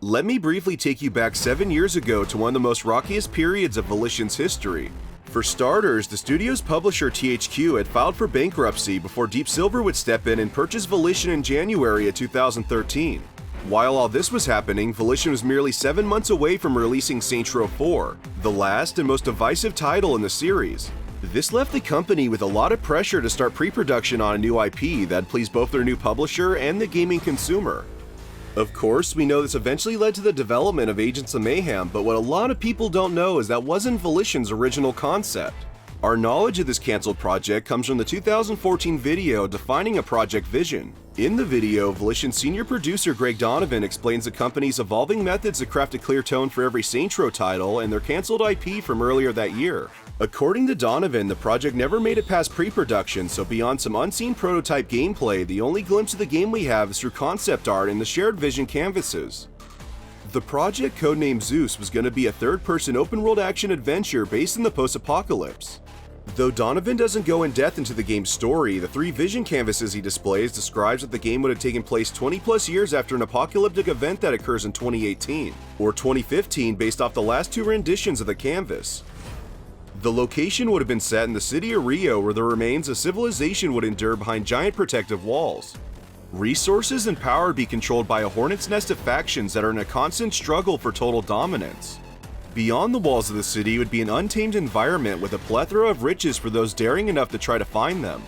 Let me briefly take you back 7 years ago to one of the most rockiest periods of Volition's history. For starters, the studio's publisher THQ had filed for bankruptcy before Deep Silver would step in and purchase Volition in January of 2013. While all this was happening, Volition was merely 7 months away from releasing Saints Row 4, the last and most divisive title in the series. This left the company with a lot of pressure to start pre-production on a new IP that'd please both their new publisher and the gaming consumer. Of course, we know this eventually led to the development of Agents of Mayhem, but what a lot of people don't know is that wasn't Volition's original concept. Our knowledge of this cancelled project comes from the 2014 video defining a project vision. In the video, Volition's senior producer Greg Donovan explains the company's evolving methods to craft a clear tone for every Saints Row title and their cancelled IP from earlier that year. According to Donovan, the project never made it past pre-production, so beyond some unseen prototype gameplay, the only glimpse of the game we have is through concept art and the shared vision canvases. The project, codenamed Zeus, was going to be a third-person open-world action adventure based in the post-apocalypse. Though Donovan doesn't go in depth into the game's story, the 3 vision canvases he displays describes that the game would have taken place 20+ years after an apocalyptic event that occurs in 2018, or 2015 based off the last 2 renditions of the canvas. The location would have been set in the city of Rio, where the remains of civilization would endure behind giant protective walls. Resources and power would be controlled by a hornet's nest of factions that are in a constant struggle for total dominance. Beyond the walls of the city would be an untamed environment with a plethora of riches for those daring enough to try to find them.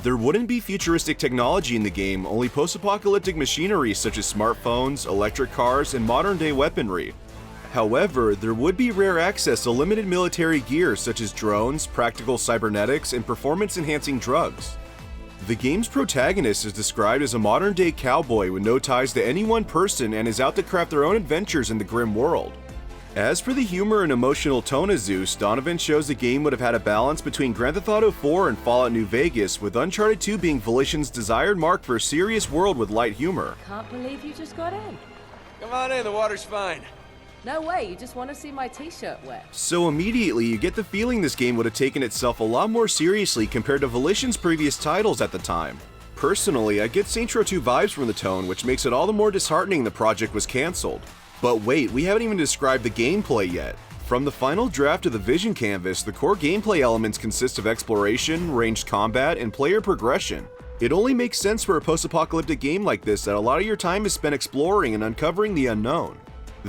There wouldn't be futuristic technology in the game, only post-apocalyptic machinery such as smartphones, electric cars, and modern-day weaponry. However, there would be rare access to limited military gear such as drones, practical cybernetics, and performance-enhancing drugs. The game's protagonist is described as a modern-day cowboy with no ties to any one person and is out to craft their own adventures in the grim world. As for the humor and emotional tone of Zeus, Donovan shows the game would have had a balance between Grand Theft Auto 4 and Fallout New Vegas, with Uncharted 2 being Volition's desired mark for a serious world with light humor. Can't believe you just got in. Come on in, the water's fine. No way, you just want to see my t-shirt wet. So immediately, you get the feeling this game would have taken itself a lot more seriously compared to Volition's previous titles at the time. Personally, I get Saints Row 2 vibes from the tone, which makes it all the more disheartening the project was cancelled. But wait, we haven't even described the gameplay yet. From the final draft of the Vision Canvas, the core gameplay elements consist of exploration, ranged combat, and player progression. It only makes sense for a post-apocalyptic game like this that a lot of your time is spent exploring and uncovering the unknown.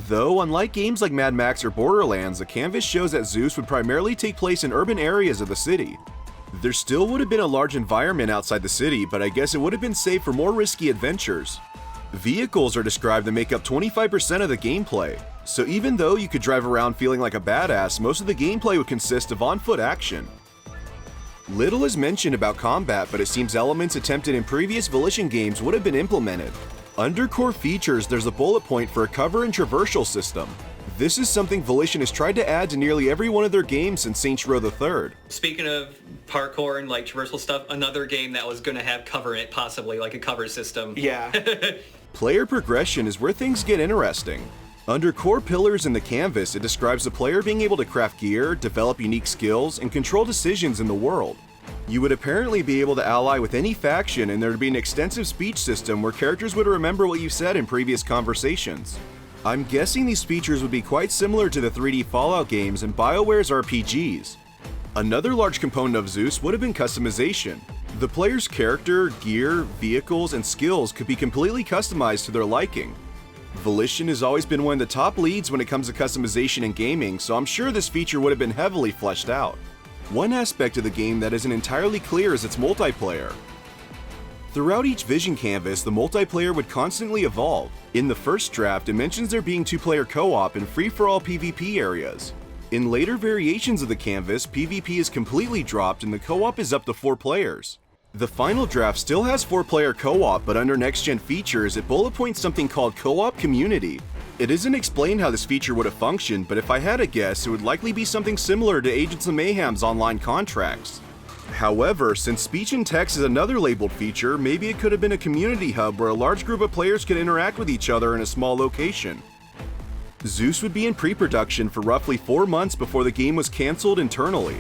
Though, unlike games like Mad Max or Borderlands, the canvas shows that Zeus would primarily take place in urban areas of the city. There still would have been a large environment outside the city, but I guess it would have been safe for more risky adventures. Vehicles are described to make up 25% of the gameplay, so even though you could drive around feeling like a badass, most of the gameplay would consist of on-foot action. Little is mentioned about combat, but it seems elements attempted in previous Volition games would have been implemented. Under core features, there's a bullet point for a cover and traversal system. This is something Volition has tried to add to nearly every one of their games since Saints Row the 3rd. Speaking of parkour and like traversal stuff, another game that was going to have cover in it, possibly like a cover system. Yeah. Player progression is where things get interesting. Under core pillars in the canvas, it describes the player being able to craft gear, develop unique skills, and control decisions in the world. You would apparently be able to ally with any faction, and there would be an extensive speech system where characters would remember what you said in previous conversations. I'm guessing these features would be quite similar to the 3D Fallout games and BioWare's RPGs. Another large component of Zeus would have been customization. The player's character, gear, vehicles, and skills could be completely customized to their liking. Volition has always been one of the top leads when it comes to customization in gaming, so I'm sure this feature would have been heavily fleshed out. One aspect of the game that isn't entirely clear is its multiplayer. Throughout each vision canvas, the multiplayer would constantly evolve. In the first draft, it mentions there being 2-player co-op and free-for-all PvP areas. In later variations of the canvas, PvP is completely dropped and the co-op is up to 4 players. The final draft still has 4-player co-op, but under next-gen features, it bullet points something called Co-op Community. It isn't explained how this feature would have functioned, but if I had to guess, it would likely be something similar to Agents of Mayhem's online contracts. However, since speech and text is another labeled feature, maybe it could have been a community hub where a large group of players could interact with each other in a small location. Zeus would be in pre-production for roughly 4 months before the game was cancelled internally.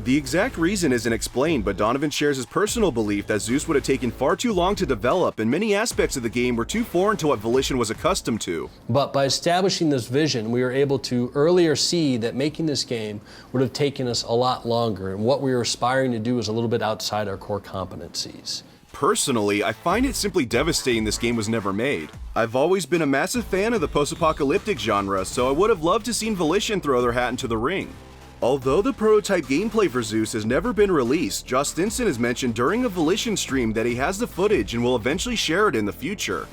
The exact reason isn't explained, but Donovan shares his personal belief that Zeus would have taken far too long to develop, and many aspects of the game were too foreign to what Volition was accustomed to. But by establishing this vision, we were able to earlier see that making this game would have taken us a lot longer, and what we were aspiring to do is a little bit outside our core competencies. Personally, I find it simply devastating this game was never made. I've always been a massive fan of the post-apocalyptic genre, so I would have loved to seen Volition throw their hat into the ring. Although the prototype gameplay for Zeus has never been released, Josh Stinson has mentioned during a Volition stream that he has the footage and will eventually share it in the future.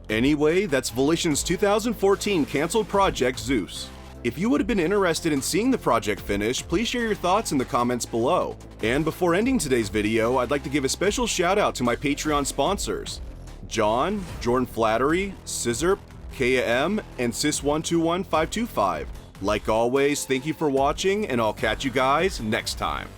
Anyway, that's Volition's 2014 canceled project Zeus. If you would have been interested in seeing the project finished, please share your thoughts in the comments below. And before ending today's video, I'd like to give a special shout out to my Patreon sponsors: John, Jordan Flattery, Scissorp, Kaya M, and Sis121525. Like always, thank you for watching, and I'll catch you guys next time.